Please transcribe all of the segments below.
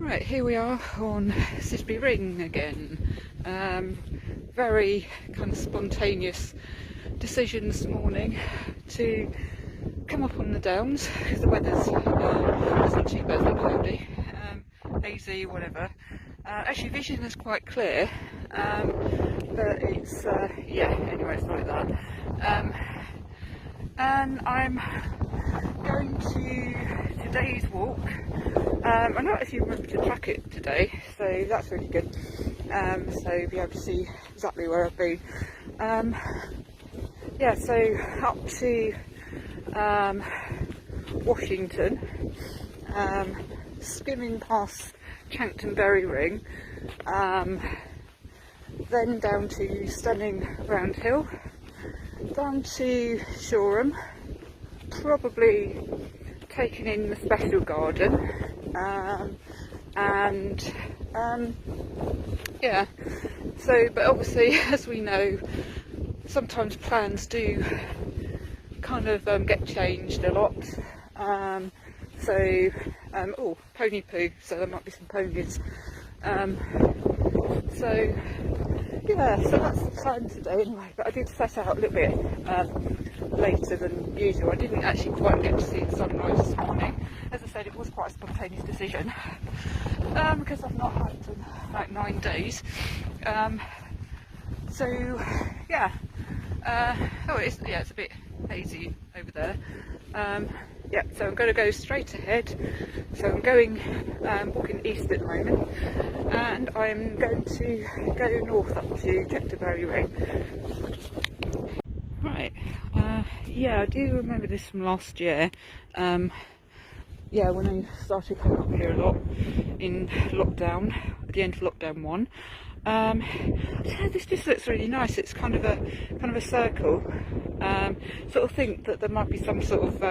Right, here we are on Cissbury Ring again. Very kind of spontaneous decision this morning to come up on the downs because the weather's isn't too bad, not cloudy, hazy, whatever. Actually, vision is quite clear, but it's anyway, it's like that. And I'm going to today's walk. I don't actually remember to track it today, so that's really good. So be able to see exactly where I've been. So up to Washington, skimming past Cissbury Ring, then down to stunning Round Hill, down to Shoreham, probably taking in the special garden, but obviously, as we know, sometimes plans do kind of get changed a lot. Pony poo, so there might be some ponies. So that's the plan today anyway, but I did set out a little bit later than usual. I didn't actually quite get to see the sunrise this morning. As I said, it was quite a spontaneous decision because I've not hiked in like 9 days. It's a bit hazy over there. So I'm going to go straight ahead. So I'm walking east at the moment, and I'm going to go north up to Cissbury Ring. Right, I do remember this from last year. When I started coming up here a lot in lockdown, at the end of lockdown 1. This just looks really nice. It's kind of a circle. Sort of think that there might be some sort of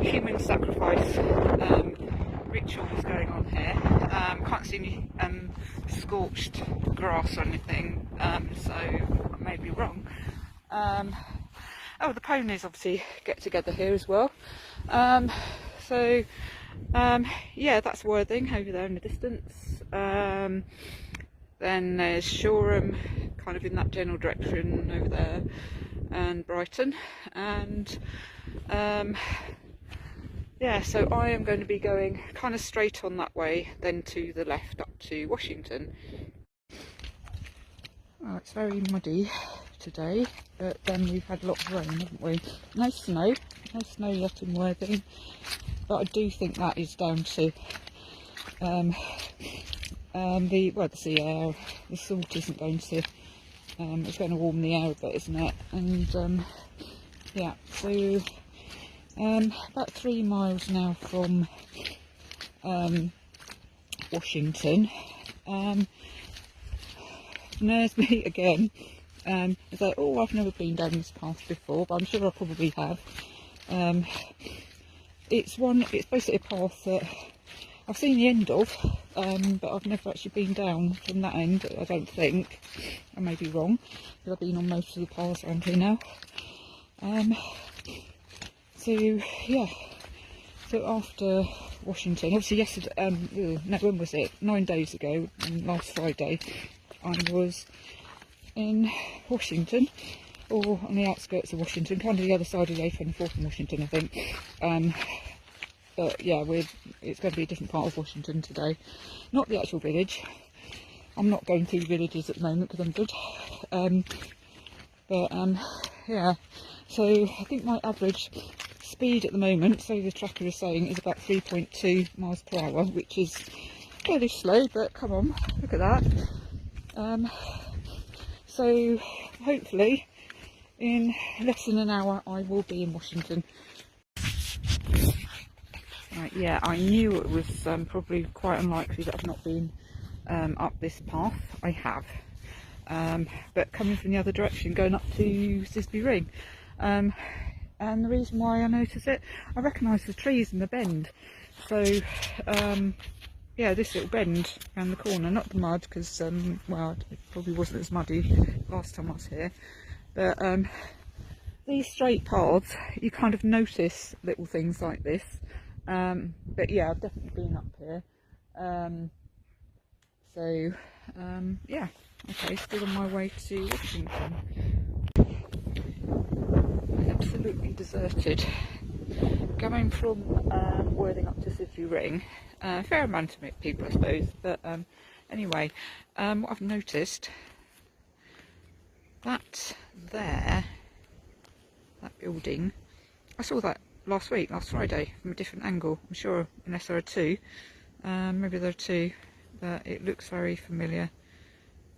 human sacrifice rituals going on here. Can't see any scorched grass or anything, so I may be wrong. The ponies obviously get together here as well. That's Worthing over there in the distance. Then there's Shoreham, kind of in that general direction over there, and Brighton. And so I am going to be going kind of straight on that way, then to the left up to Washington. Oh, it's very muddy today, but then we've had a lot of rain, haven't we? No snow yet in Worthing, but I do think that is down to the sea air. The salt isn't going to, it's going to warm the air a bit, isn't it? And about 3 miles now from Washington. There's me again. It's like, I've never been down this path before, but I'm sure I probably have. It's basically a path that I've seen the end of, but I've never actually been down from that end, I don't think. I may be wrong, because I've been on most of the paths around here now. So after Washington, obviously yesterday, when was it? 9 days ago, last Friday, I was in Washington, or on the outskirts of Washington, kind of the other side of the A24 from Washington, I think. It's going to be a different part of Washington today, not the actual village. I'm not going through villages at the moment because I'm good. So I think my average speed at the moment, so the tracker is saying, is about 3.2 miles per hour, which is fairly slow, but come on, look at that. So hopefully in less than an hour I will be in Washington. Right, I knew it was probably quite unlikely that I've not been up this path. I have, but coming from the other direction, going up to Cissbury Ring. And the reason why I notice it, I recognise the trees in the bend. So this little bend around the corner, not the mud, because it probably wasn't as muddy last time I was here, but these straight paths, you kind of notice little things like this. I've definitely been up here. Yeah, okay, still on my way to Washington. Absolutely deserted. Going from Worthing up to Cissbury Ring, fair amount of people I suppose, but anyway, what I've noticed, that there, that building, I saw that last Friday, from a different angle. I'm sure, unless there are two, maybe there are two, but it looks very familiar,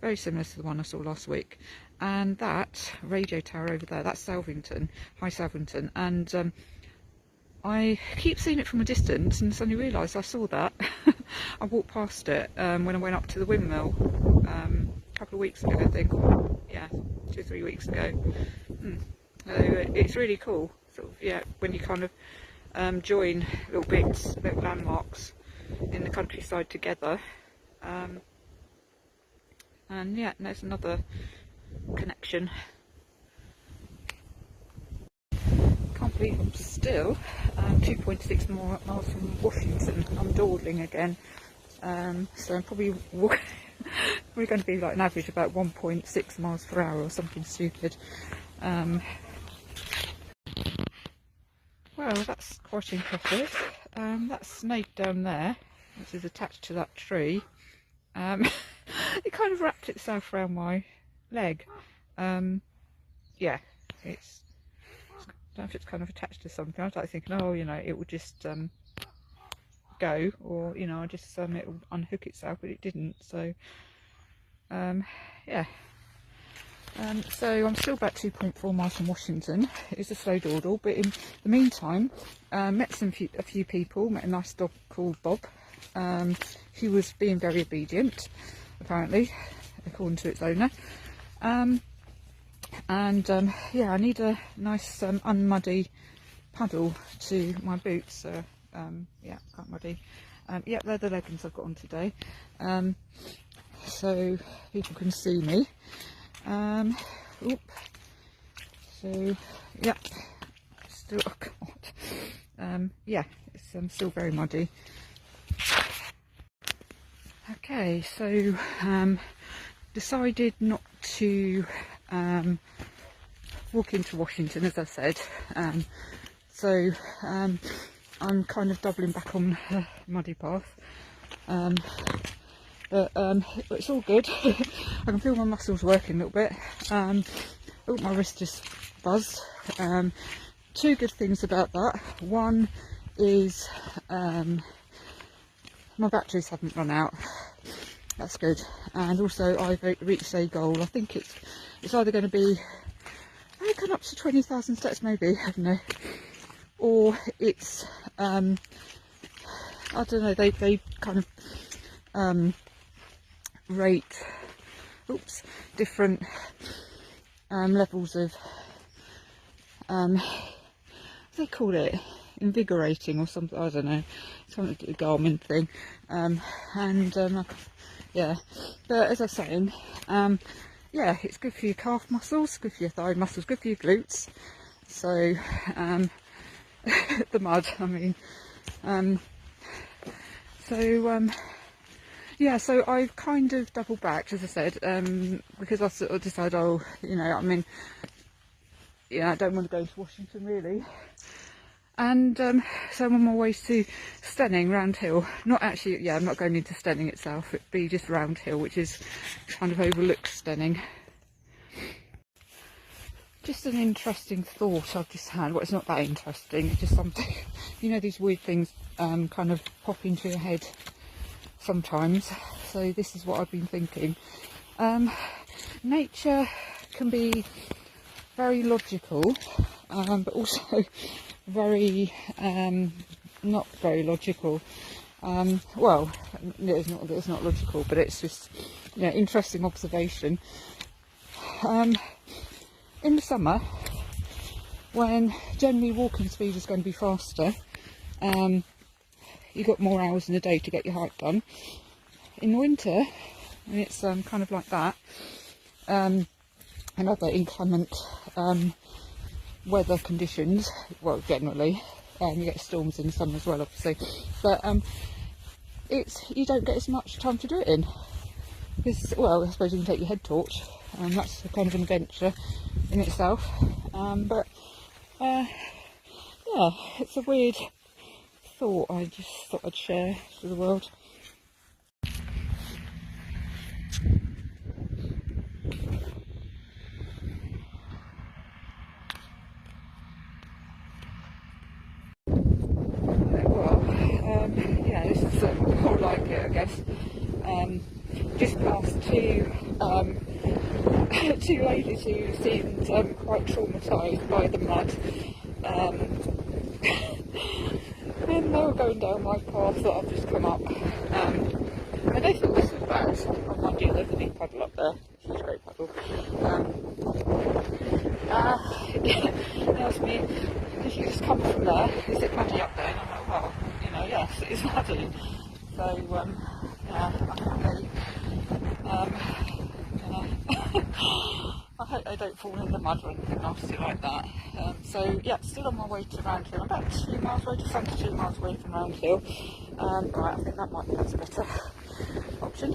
very similar to the one I saw last week. And that radio tower over there, that's Salvington, High Salvington, and I keep seeing it from a distance, and suddenly realised I saw that. I walked past it when I went up to the windmill a couple of weeks ago, I think. Yeah, 2 or 3 weeks ago. So it's really cool, sort of, yeah, when you kind of join little bits, little landmarks in the countryside together. And yeah, and there's another connection. Can't believe I'm still 2.6 more miles from Washington. I'm dawdling again, so I'm probably we're going to be like an average about 1.6 miles per hour or something stupid. Well, that's quite impressive. That snake down there, which is attached to that tree, it kind of wrapped itself around my leg. Yeah, it's, I don't know if it's kind of attached to something. I was like thinking, oh, you know, it will just go, or, you know, just it will unhook itself, but it didn't. So yeah. So I'm still about 2.4 miles from Washington. It's a slow dawdle, but in the meantime, met a few people. Met a nice dog called Bob. He was being very obedient, apparently, according to its owner. Yeah, I need a nice unmuddy paddle to my boots. So yeah, quite muddy. Yeah, they're the leggings I've got on today, so people can see me. So yep, still, oh god, yeah, it's still very muddy. Okay, so decided not to walk into Washington, as I said, so I'm kind of doubling back on the muddy path, but it's all good. I can feel my muscles working a little bit. Oh, my wrist just buzzed. Two good things about that. One is my batteries haven't run out. That's good. And also I've reached a goal. I think it's either going to be, I reckon, up to 20,000 steps maybe, I don't know, or it's I don't know, they kind of rate different levels of what do they call it, invigorating or something, I don't know, something to the Garmin thing, yeah, but as I was saying, yeah, it's good for your calf muscles, good for your thigh muscles, good for your glutes. So the mud, I mean, yeah, so I've kind of doubled back, as I said, because I sort of decided, oh, you know, I mean, yeah, I don't want to go to Washington really, and so I'm on my way to Stenning, Round Hill. Not actually, yeah, I'm not going into Stenning itself, it'd be just Round Hill, which is kind of overlooks Stenning. Just an interesting thought I've just had. Well, it's not that interesting, it's just something, you know, these weird things kind of pop into your head sometimes. So this is what I've been thinking. Nature can be very logical, but also very not very logical. Well, it's not logical, but it's just, you know, interesting observation. In the summer, when generally walking speed is going to be faster, you've got more hours in the day to get your hike done. In the winter, and it's kind of like that, and other inclement weather conditions, well, generally, you get storms in the summer as well, obviously, but you don't get as much time to do it in. Because, well, I suppose you can take your head torch, and that's a kind of an adventure in itself. But yeah, it's a weird thought I just thought I'd share with the world. Yeah, this is more like it, I guess. Just past two ladies who seemed quite traumatised by the mud. And they were going down my path that I've just come up. And they thought this was bad. Oh, mind you, there's a big puddle up there. It's a great puddle. He asked me, did you just come from there? Is it muddy up there? And I'm like, well, you know, yes, it is muddy. So, yeah, I hope they don't fall in the mud or anything nasty like that. So, yeah, still on my way to Roundhill. I'm about 2 miles away, just under 2 miles away from Roundhill. Right, I think that's a better option.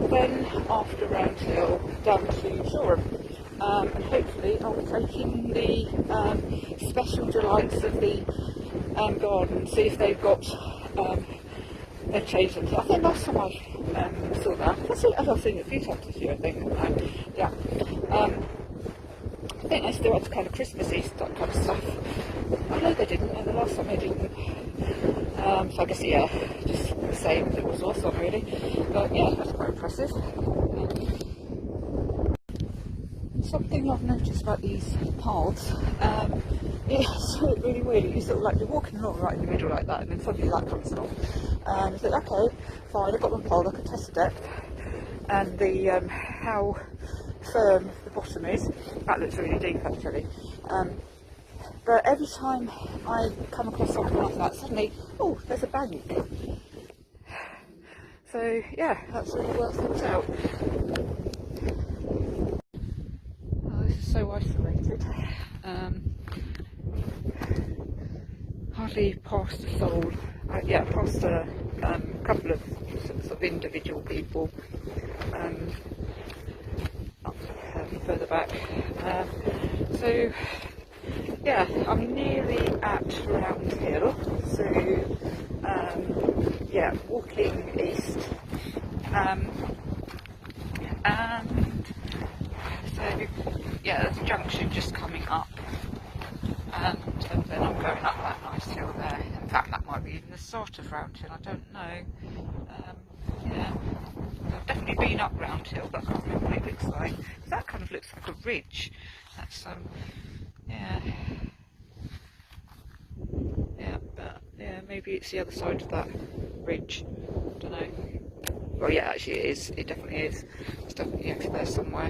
Then after Roundhill, down to Shoreham. And hopefully I'll be taking the special delights of the garden, see if they've got they've changed them. I think last time I saw that, I've seen it a few times this year, I think. Yeah. I think they still had kind of Christmassy kind of stuff. I know they didn't, and the last time they didn't. So I guess, yeah, just the same as it was last time, really. But yeah, that's quite impressive. Something I've noticed about these paths, it's really weird. You sort of like, you're walking along right in the middle like that, and then suddenly that comes along. You think, okay, fine, I've got my pole, I can test the depth and the how firm the bottom is. That looks really deep, actually. But every time I come across something like that, suddenly, oh, there's a bank. So yeah, that's really well thought out. This is so isolated. Hardly past a soul. Yeah, past a couple of sort of individual people. Further back. So yeah, I'm nearly at Roundhill. So yeah, walking east. And so yeah, there's a junction just coming up, and then I'm going up that nice hill there. In fact, that might be even the start of Roundhill, I don't know. Yeah, I've definitely been up Roundhill, but I can't remember what it looks like. That kind of looks like a ridge. That's yeah, but yeah, maybe it's the other side of that ridge. I don't know. Well, yeah, actually it is. It definitely is. It's definitely over there somewhere.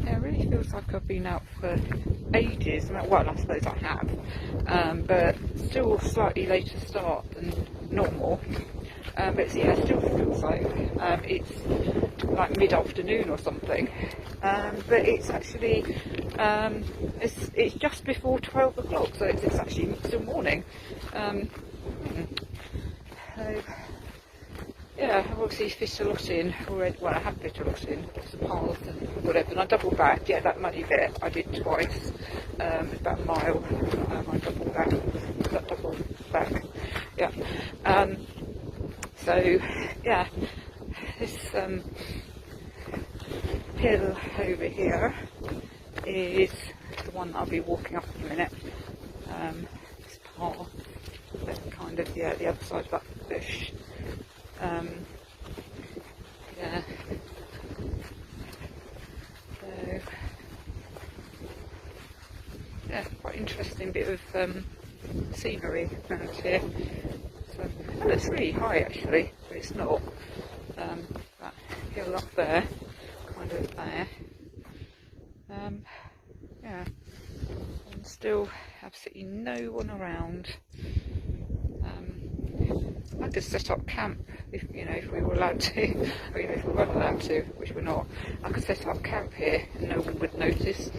Yeah, it really feels like I've been out for ages. Well, I suppose I have, but still slightly later start than normal. But yeah, it still feels like it's like mid-afternoon or something. But it's actually it's just before 12 o'clock, so it's actually still morning. So yeah, I've obviously fished a lot in already. Well, I have fished a lot in some paths and whatever, and I doubled back. Yeah, that muddy bit I did twice, about a mile. I doubled back. Yeah. So yeah, this hill over here is the one that I'll be walking up in a minute. This path, kind of, yeah, the other side of that bush. Yeah. So yeah, quite interesting bit of scenery around here. So, and it's really high actually, but it's not. That hill up there, kind of there. Yeah, and still absolutely no one around. I could set up camp if if we were allowed to, or if we weren't allowed to, which we're not. I could set up camp here and no one would notice.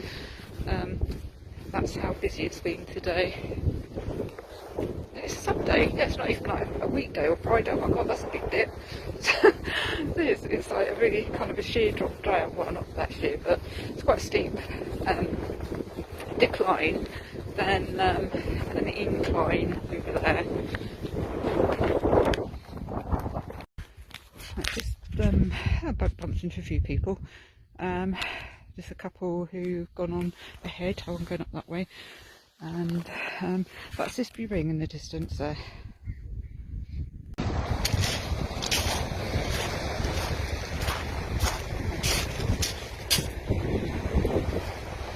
That that's how busy it's been today. It's a Sunday, yeah, it's not even like a weekday or Friday. Oh my god, that's a big dip. It's like a really kind of a sheer drop down. Well, not that sheer, but it's quite a steep decline, then an incline over there. I just bumped into a few people. Just a couple who've gone on ahead. I'm going up that way, and that's Cissbury Ring in the distance there.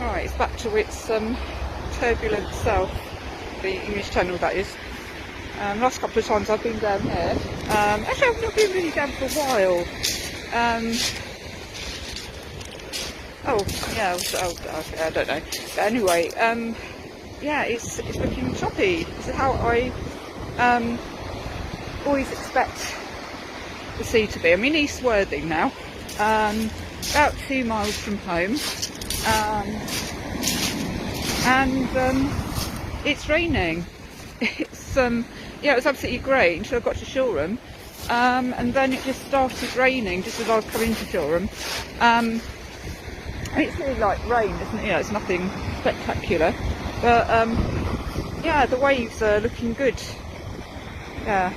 Alright, it's back to its turbulent self, the English Channel that is. Last couple of times I've been down here. Actually I've not been really down for a while. Okay, I don't know. But anyway, yeah, it's looking choppy. This is how I always expect the sea to be. I'm in East Worthing now, about 2 miles from home, and it's raining. It's yeah, it was absolutely grey until I got to Shoreham, and then it just started raining just as I was coming to Shoreham. It's really like rain, isn't it? Yeah, it's nothing spectacular, but yeah, the waves are looking good. Yeah.